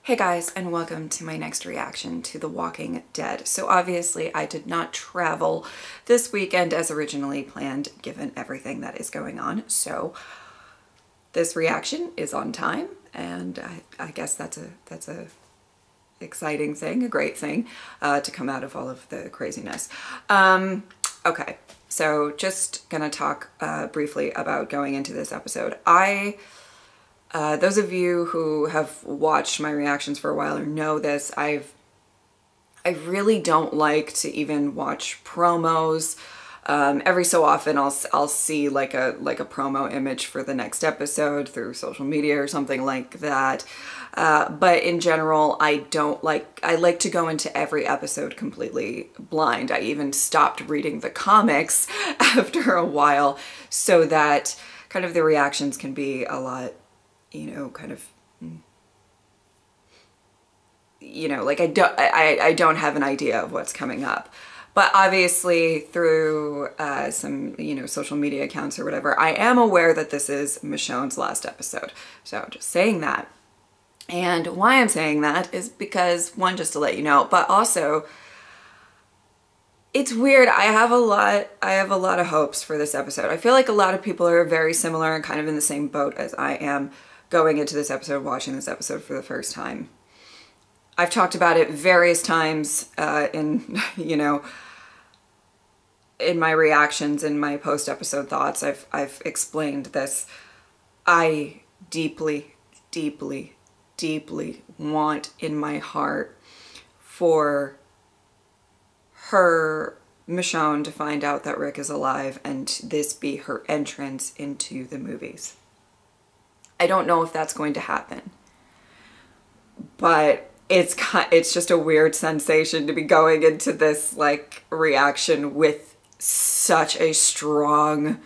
Hey guys, and welcome to my next reaction to The Walking Dead. So obviously I did not travel this weekend as originally planned, given everything that is going on. So this reaction is on time, and I guess that's a exciting thing, a great thing to come out of all of the craziness. Okay, so just gonna talk briefly about going into this episode. Those of you who have watched my reactions for a while or know this, I really don't like to even watch promos. Every so often I'll see like a promo image for the next episode through social media or something like that. But in general, I like to go into every episode completely blind. I even stopped reading the comics after a while so that kind of the reactions can be a lot, you know, kind of, you know, like I don't have an idea of what's coming up. But obviously through some, you know, social media accounts or whatever, I am aware that this is Michonne's last episode. So just saying that. And why I'm saying that is because, one, just to let you know, but also it's weird. I have a lot of hopes for this episode. I feel like a lot of people are very similar and kind of in the same boat as I am going into this episode, watching this episode for the first time. I've talked about it various times in, you know, in my reactions, in my post-episode thoughts. I've explained this. I deeply, deeply, deeply want in my heart for her, Michonne, to find out that Rick is alive and this be her entrance into the movies. I don't know if that's going to happen, but it's just a weird sensation to be going into this like reaction with such a strong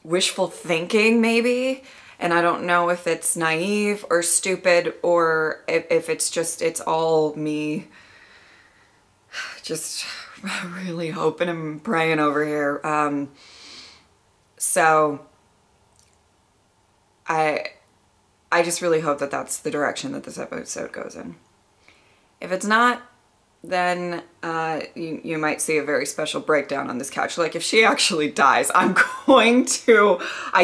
wishful thinking, maybe. And I don't know if it's naive or stupid or if it's all me just really hoping and praying over here. So I just really hope that that's the direction that this episode goes in. If it's not, then you might see a very special breakdown on this couch. Like if she actually dies, I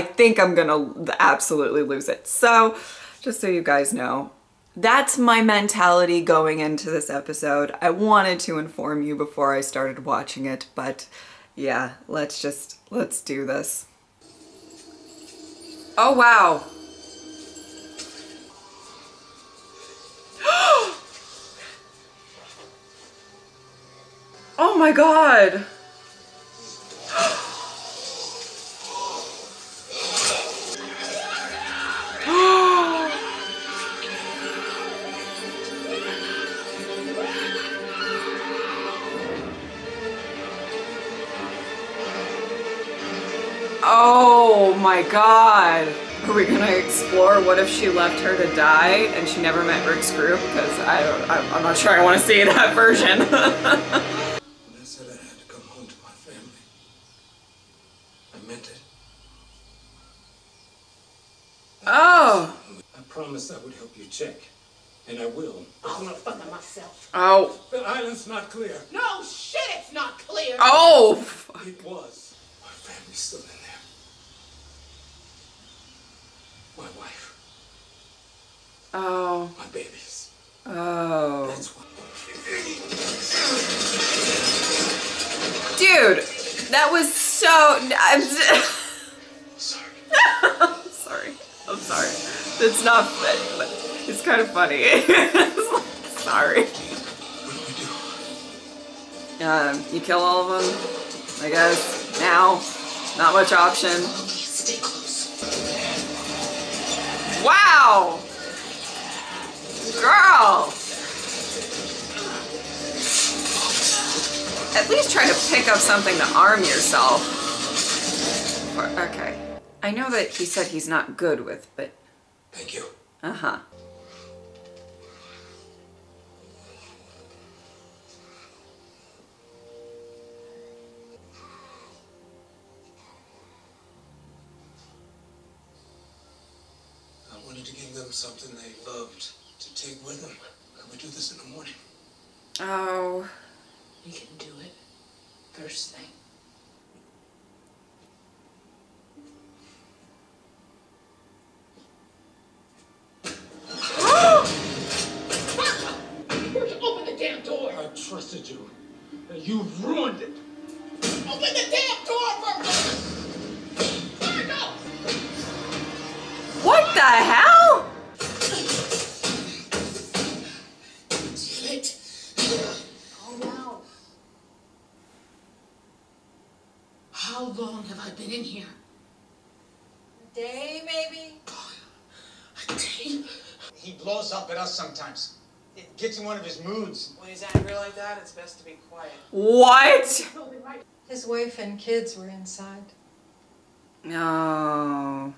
think I'm gonna absolutely lose it. So just so you guys know, that's my mentality going into this episode. I wanted to inform you before I started watching it, but yeah, let's do this. Oh, wow. Oh my God. Oh my God. Are we gonna explore what if she left her to die and she never met Rick's group? Because I'm not sure I want to see that version. When I said I had to come home to my family, I meant it. Oh. I promised I would help you check, and I will. I'm gonna fuck it myself. Oh. The island's not clear. No shit, it's not clear. Oh. It was. My family's still in there. My wife. Oh. My babies. Oh. That's why. Dude, that was so... I'm Sorry. I'm sorry. I'm sorry. It's not... It's kind of funny. Sorry. What do we do? You kill all of them, I guess. Now. Not much option. Stay close. Wow! Girl! At least try to pick up something to arm yourself. Okay. I know that he said he's not good with, but... Thank you. Uh-huh. I wanted to bring them something they loved to take with them. Can we do this in the morning? Oh. We can do it first thing. Open the damn door! I trusted you, and you ruined it. Open the damn door first! Let her go! What the hell? Damn it! Calm down. How long have I been in here? A day, maybe? A day? He blows up at us sometimes. It gets in one of his moods. When he's angry like that, it's best to be quiet. What? His wife and kids were inside. No.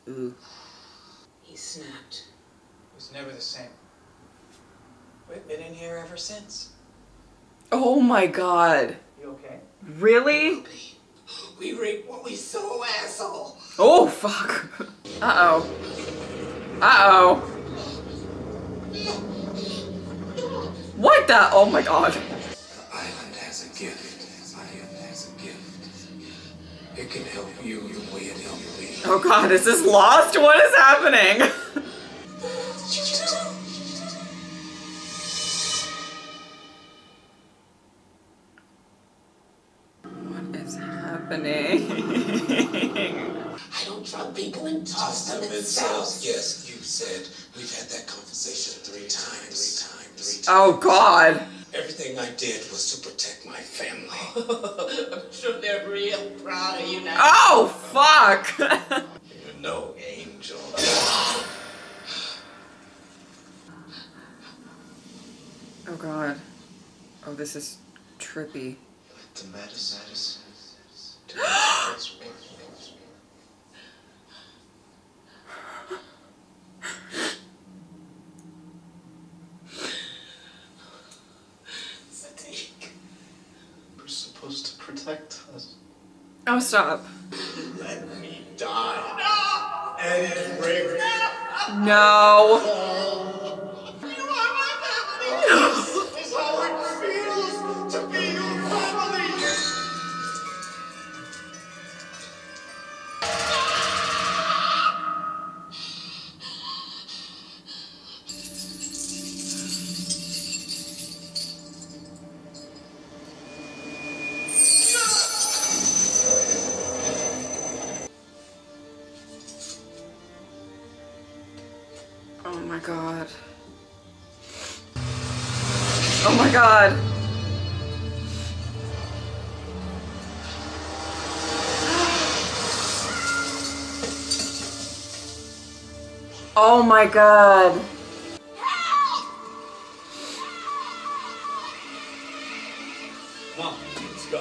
Ooh. He snapped. It was never the same. We've been in here ever since. Oh my god. You okay? Really? We reap what we sow, asshole. Oh fuck. Uh-oh. Uh-oh. What the? Oh my god. The island has a gift. The island has a gift. It can help you the way it helped me. Oh god, is this Lost? What is happening? What is happening? I don't drug people and toss them in cells. Yes, you said we've had that conversation three times. Oh god. Everything I did was to protect my family. I'm sure they're real proud of you now. Oh fuck. You know, Angel. Oh god. Oh, this is trippy. The medicine to what's worth. We're supposed to protect us. Oh, stop. Let me die. No! And Rick. No. You are my family. This is how it feels to be your family. Oh my god. Oh my god. Oh my god. Come on, let's go.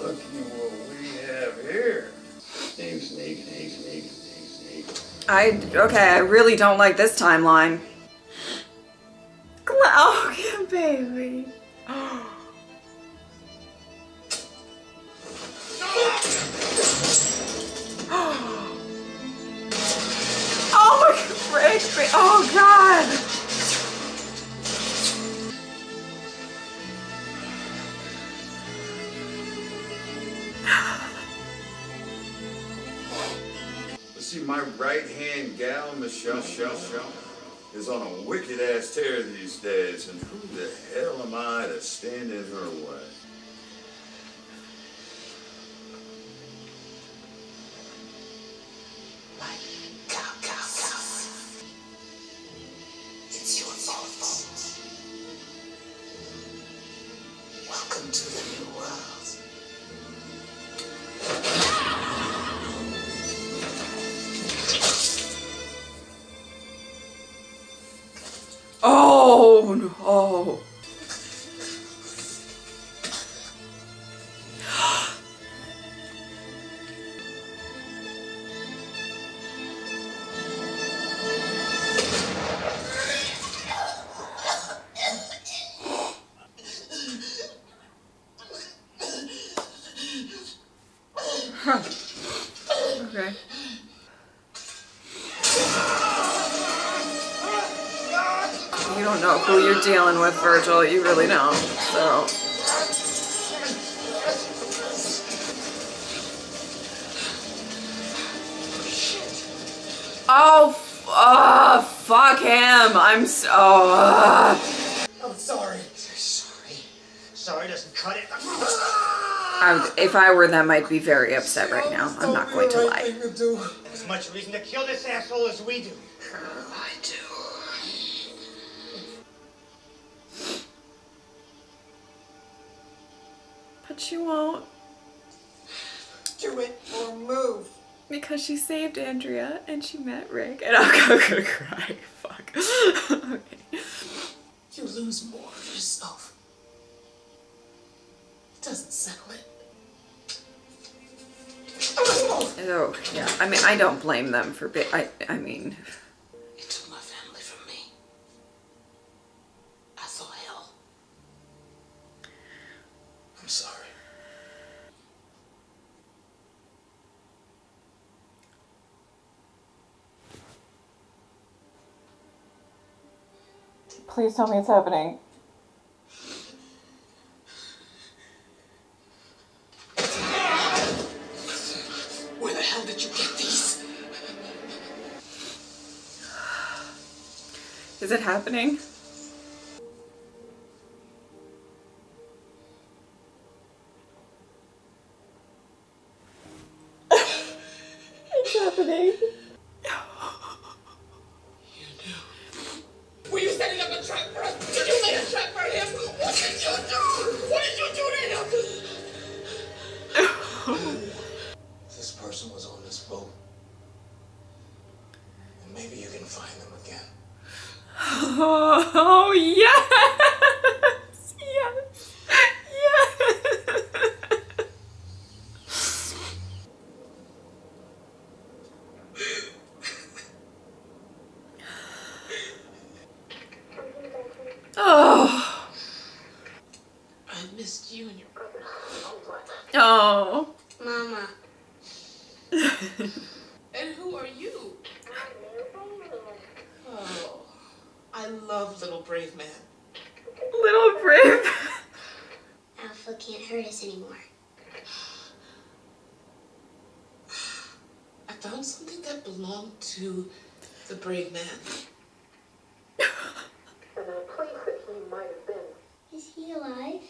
Look at what we have here. Snake. Okay, I really don't like this timeline. Oh, yeah, baby. Oh my god, Rick. Oh god. See, my right-hand gal, Michelle, is on a wicked-ass tear these days, and who the hell am I to stand in her way? It's your fault. Welcome to the new world. Oh no. You don't know who you're dealing with, Virgil. You really don't. So. Oh, fuck him. I'm so. I'm sorry. Sorry doesn't cut it. If I were them, I'd be very upset right now. I'm not going to lie. As much reason to kill this asshole as we do. I do. But she won't. Do it or move. Because she saved Andrea and she met Rick. And I'm gonna cry. Fuck. Okay. You lose more of yourself. It doesn't settle it. Oh, yeah. I mean, I don't blame them for I mean... You took my family from me. I saw hell. I'm sorry. Please tell me it's happening. Where the hell did you get these? Is it happening? It's happening. Were you setting up a trap for us? Did you lay a trap for him? What did you do? What did you do to him? This person was on this boat. And maybe you can find them again. Oh, yes! Yes! Yes! Oh. I missed you and your brother so much. Oh. Mama. And who are you? Oh, I love Little Brave Man. Little brave. Alpha can't hurt us anymore. I found something that belonged to the Brave Man. And the place that he might have been. Is he alive?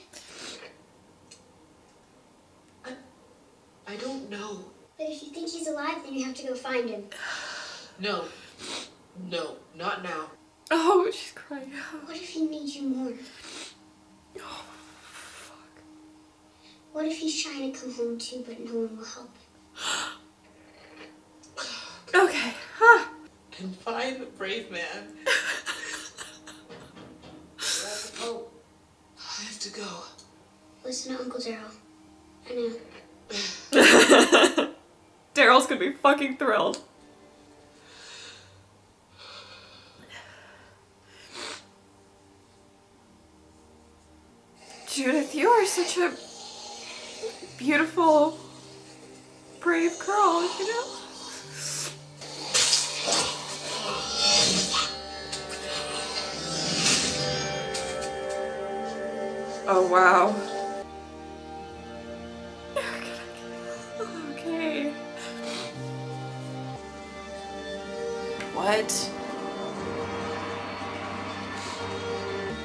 I don't know. But if you think he's alive, then you have to go find him. No. No, not now. Oh, she's crying. What if he needs you more? Oh, fuck. What if he's trying to come home too, but no one will help him? Okay. Huh. And find the Brave Man. Oh, I have to go. Listen to Uncle Daryl. I know. Daryl's gonna be fucking thrilled. Judith, you are such a beautiful, brave girl, you know? Oh, wow. Okay. What?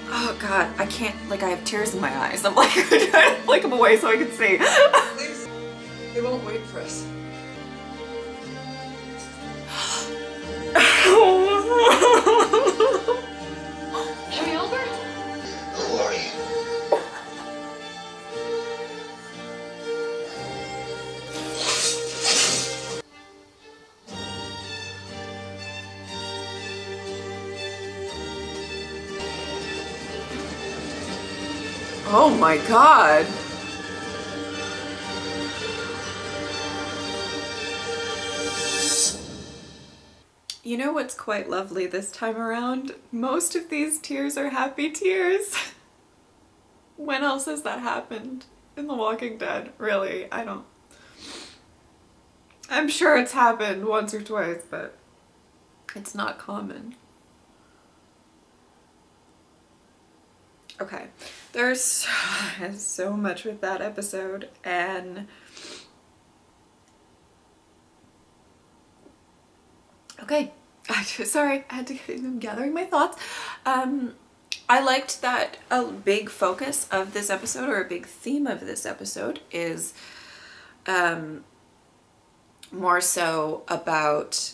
Oh God, I can't, like I have tears in my eyes. I'm like trying to flick them away so I can see. Please. They won't wait for us. Harry Albert? Who are you? Oh my God. You know what's quite lovely this time around? Most of these tears are happy tears. When else has that happened in The Walking Dead? Really, I don't. I'm sure it's happened once or twice, but it's not common. Okay, there's so much with that episode, and okay, sorry, I had to, I'm gathering my thoughts. I liked that a big focus of this episode, or a big theme of this episode, is more so about,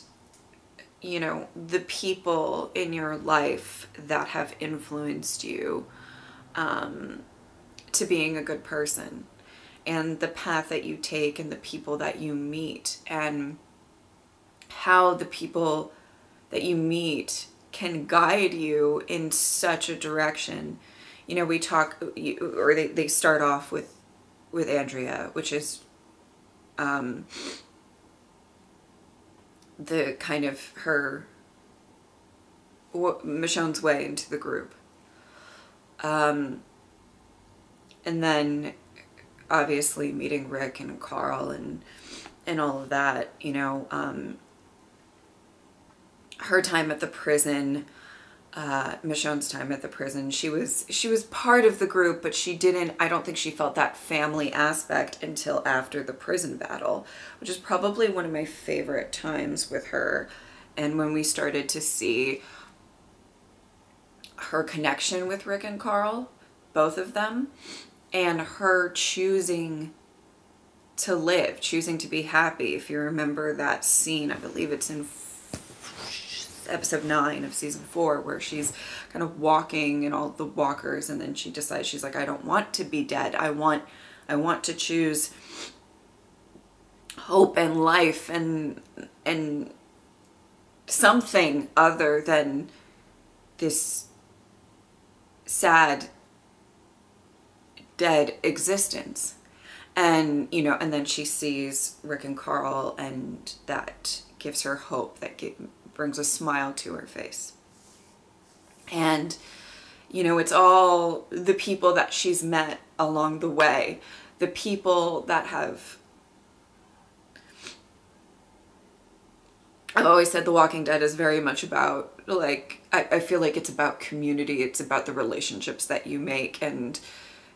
you know, the people in your life that have influenced you to being a good person, and the path that you take and the people that you meet, and how the people that you meet can guide you in such a direction. You know, we talk, or they start off with Andrea, which is the kind of her Michonne's way into the group, and then obviously meeting Rick and Carl and all of that, you know, her time at the prison, Michonne's time at the prison. She was part of the group, but she didn't, I don't think she felt that family aspect until after the prison battle, which is probably one of my favorite times with her. And when we started to see her connection with Rick and Carl, both of them, and her choosing to live, choosing to be happy. If you remember that scene, I believe it's in episode 9 of season 4, where she's kind of walking and all the walkers, and then she decides, she's like, I don't want to be dead. I want to choose hope and life and something other than this sad dead existence. And, you know, and then she sees Rick and Carl, and that gives her hope, that brings a smile to her face. And, you know, it's all the people that she's met along the way, the people that have, I've always said The Walking Dead is very much about, like, I feel like it's about community. It's about the relationships that you make, and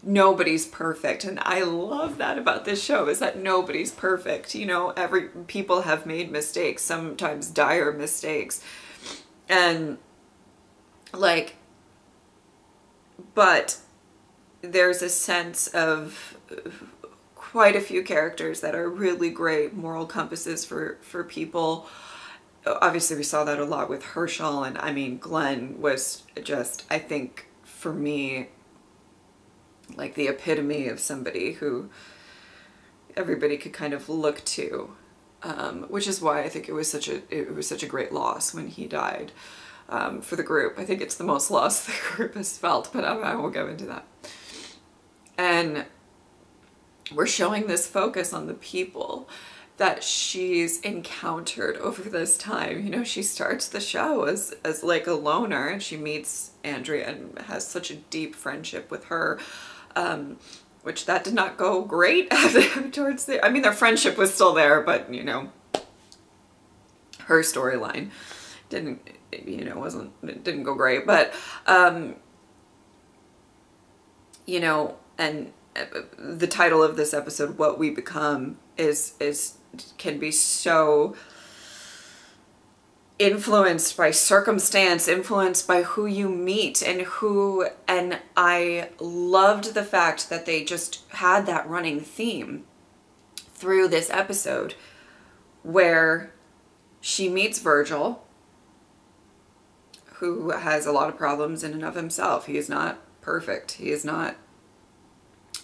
nobody's perfect. And I love that about this show, is that nobody's perfect. You know, people have made mistakes, sometimes dire mistakes. And like, but there's a sense of quite a few characters that are really great moral compasses for people. Obviously we saw that a lot with Herschel, and I mean, Glenn was just, I think for me, like the epitome of somebody who everybody could kind of look to, which is why I think it was such a great loss when he died for the group. I think it's the most loss the group has felt, but I won't go into that. And we're showing this focus on the people that she's encountered over this time. You know, she starts the show as like a loner, and she meets Andrea and has such a deep friendship with her, which that did not go great towards the, I mean, their friendship was still there, but you know, her storyline didn't, you know, it didn't go great, but you know, and the title of this episode, What We Become, can be so influenced by circumstance, influenced by who you meet and I loved the fact that they just had that running theme through this episode, where she meets Virgil, who has a lot of problems in and of himself. He is not perfect. He is not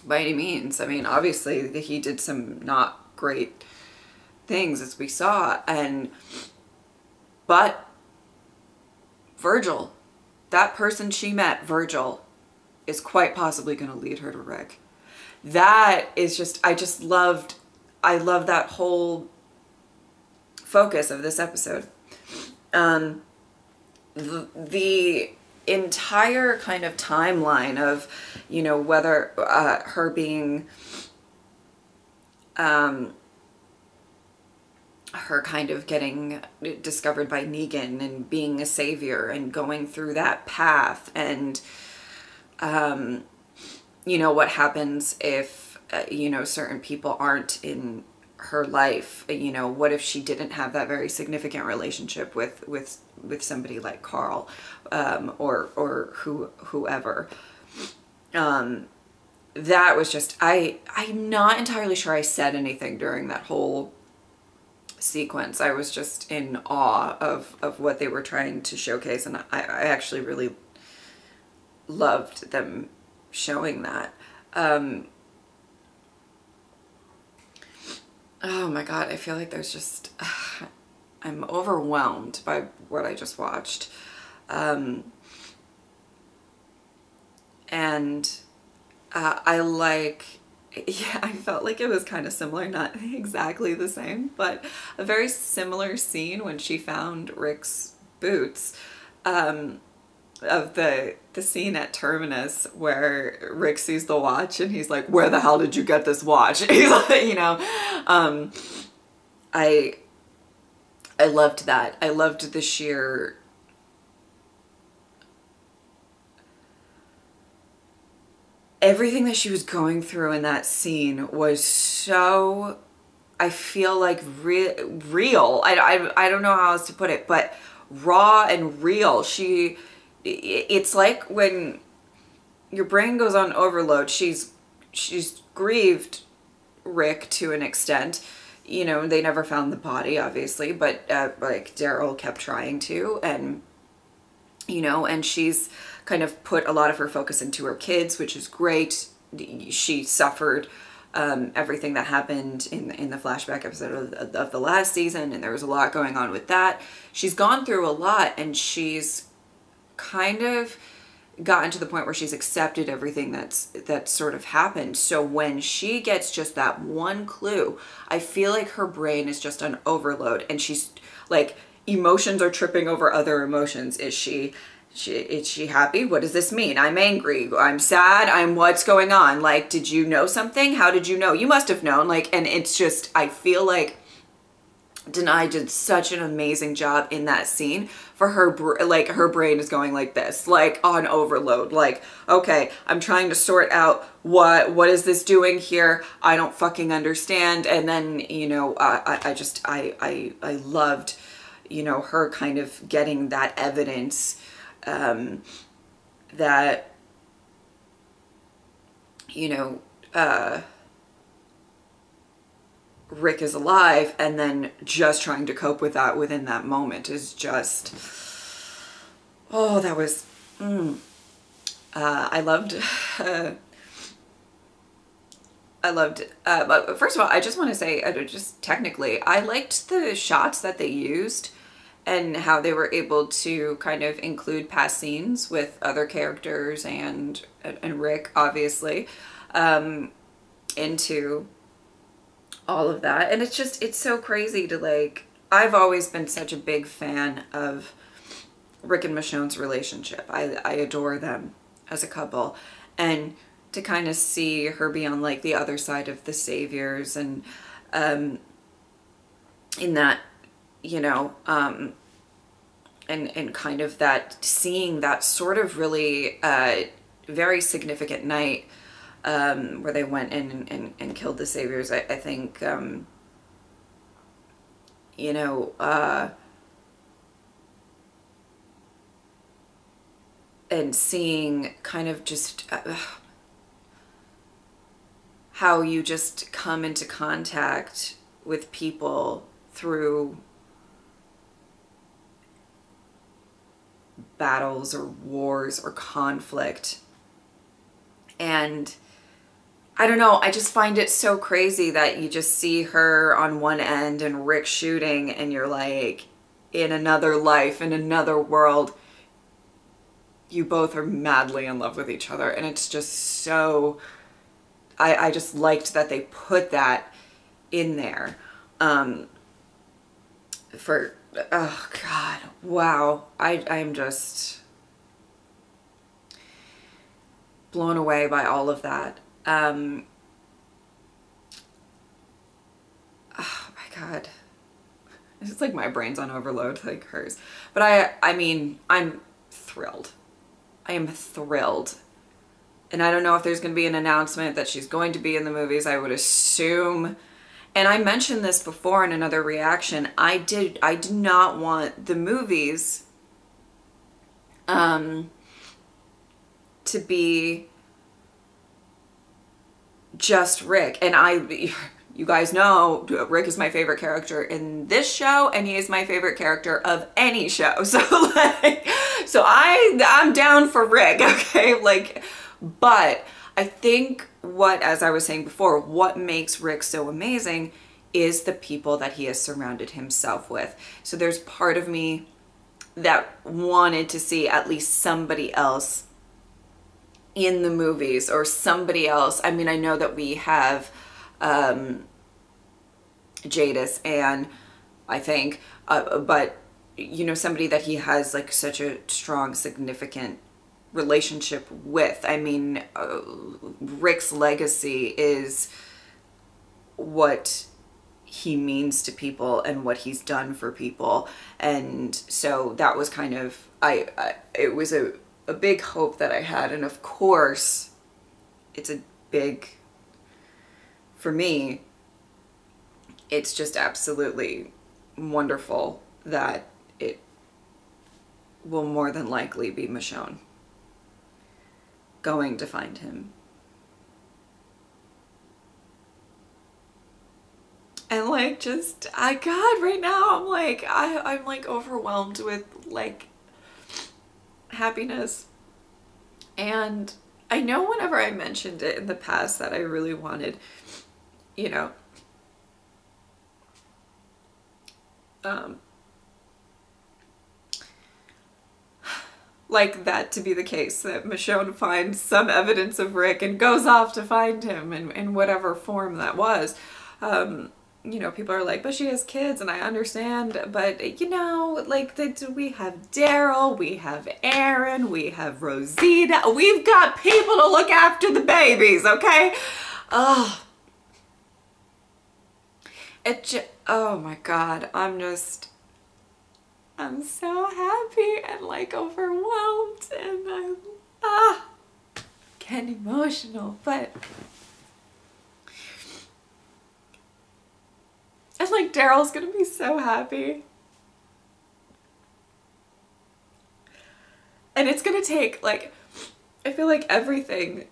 by any means. I mean, obviously he did some not great things, as we saw, but Virgil, that person she met, Virgil, is quite possibly going to lead her to Rick. That is just, I love that whole focus of this episode. The entire kind of timeline of, you know, whether her being her kind of getting discovered by Negan and being a savior and going through that path, and you know, what happens if, you know, certain people aren't in her life. You know, what if she didn't have that very significant relationship with somebody like Carl, or whoever. That was just, I'm not entirely sure I said anything during that whole sequence. I was just in awe of what they were trying to showcase, and I actually really loved them showing that. Oh my God, I feel like there's just, I'm overwhelmed by what I just watched. I like, yeah, I felt like it was kind of similar, not exactly the same, but a very similar scene when she found Rick's boots, of the scene at Terminus where Rick sees the watch and he's like, where the hell did you get this watch? He's like, you know, I loved that. I loved the sheer everything that she was going through in that scene was so, I feel like real. I don't know how else to put it, but raw and real. It's like when your brain goes on overload. She's grieved Rick to an extent. You know, they never found the body, obviously, but like Daryl kept trying to, and you know, and she's kind of put a lot of her focus into her kids, which is great. She suffered everything that happened in the flashback episode of the last season, and there was a lot going on with that. She's gone through a lot, and she's kind of gotten to the point where she's accepted everything that's sort of happened. So when she gets just that one clue, I feel like her brain is just on overload, and she's like, emotions are tripping over other emotions. Is she happy? What does this mean? I'm angry. I'm sad. What's going on? Like, did you know something? How did you know? You must have known. Like, and it's just, I feel like Denai did such an amazing job in that scene. For her, like, her brain is going like this, like on overload. Like, okay, I'm trying to sort out what is this doing here? I don't fucking understand. And then, you know, I loved, you know, her kind of getting that evidence, that, you know, Rick is alive, and then just trying to cope with that within that moment is just, oh, that was, I loved, but first of all, I just want to say, just technically, I liked the shots that they used and how they were able to kind of include past scenes with other characters and Rick, obviously, into all of that. And it's just, it's so crazy to, like, I've always been such a big fan of Rick and Michonne's relationship. I adore them as a couple, and to kind of see her be on like the other side of the saviors, and in that, you know, and kind of that, seeing that sort of really very significant night where they went in and killed the saviors. I think, you know, and seeing kind of just how you just come into contact with people through battles or wars or conflict. And I don't know, I just find it so crazy that you just see her on one end and Rick shooting, and you're like, in another life, in another world, you both are madly in love with each other. And it's just so, I just liked that they put that in there. For, oh God, wow. I'm just blown away by all of that. Oh my God. It's just like my brain's on overload like hers. But I mean, I'm thrilled. I am thrilled And I don't know if there's going to be an announcement that she's going to be in the movies. I would assume. And I mentioned this before in another reaction. I did not want the movies to be just Rick. And you guys know Rick is my favorite character in this show, and he is my favorite character of any show. So like, so I'm down for Rick, okay? Like, but I think as I was saying before, what makes Rick so amazing is the people that he has surrounded himself with. So there's part of me that wanted to see at least somebody else in the movies, or somebody else. I mean, I know that we have Jadis, and I think, but you know, somebody that he has like such a strong, significant relationship with. I mean, Rick's legacy is what he means to people and what he's done for people. And so that was kind of, it was a big hope that I had. And of course, it's a big, for me, it's just absolutely wonderful that it will more than likely be Michonne going to find him. And like, just, God, right now I'm like, I'm like overwhelmed with like happiness. And I know whenever I mentioned it in the past that I really wanted, you know, like that to be the case, that Michonne finds some evidence of Rick and goes off to find him in whatever form that was. You know, people are like, but she has kids, and I understand, but you know, like, we have Daryl, we have Aaron, we have Rosita, we've got people to look after the babies, okay? Oh, oh my God, I'm so happy and like overwhelmed, and I'm getting emotional, but and like Daryl's gonna be so happy. And it's gonna take like, I feel like everything,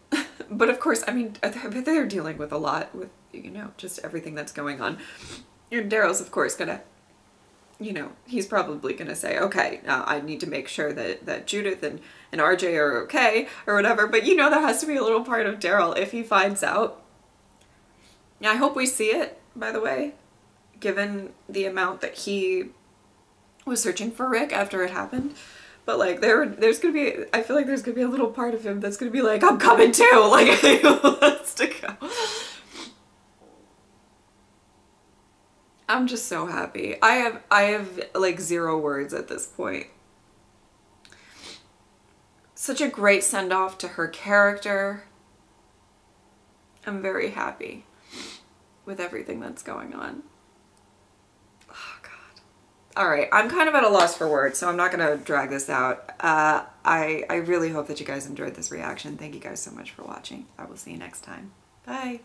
but of course, I mean, they're dealing with a lot with, you know, just everything that's going on. And Daryl's of course gonna, you know, he's probably gonna say, okay, I need to make sure that Judith and RJ are okay or whatever. But you know, there has to be a little part of Daryl if he finds out. Yeah, I hope we see it, by the way, given the amount that he was searching for Rick after it happened. But like, there's gonna be, I feel like there's gonna be a little part of him that's gonna be like, I'm coming too, like, he wants to go. I'm just so happy. I have like zero words at this point. Such a great send-off to her character. I'm very happy with everything that's going on. Oh God. All right, I'm kind of at a loss for words, so I'm not gonna drag this out. I really hope that you guys enjoyed this reaction. Thank you guys so much for watching. I will see you next time. Bye.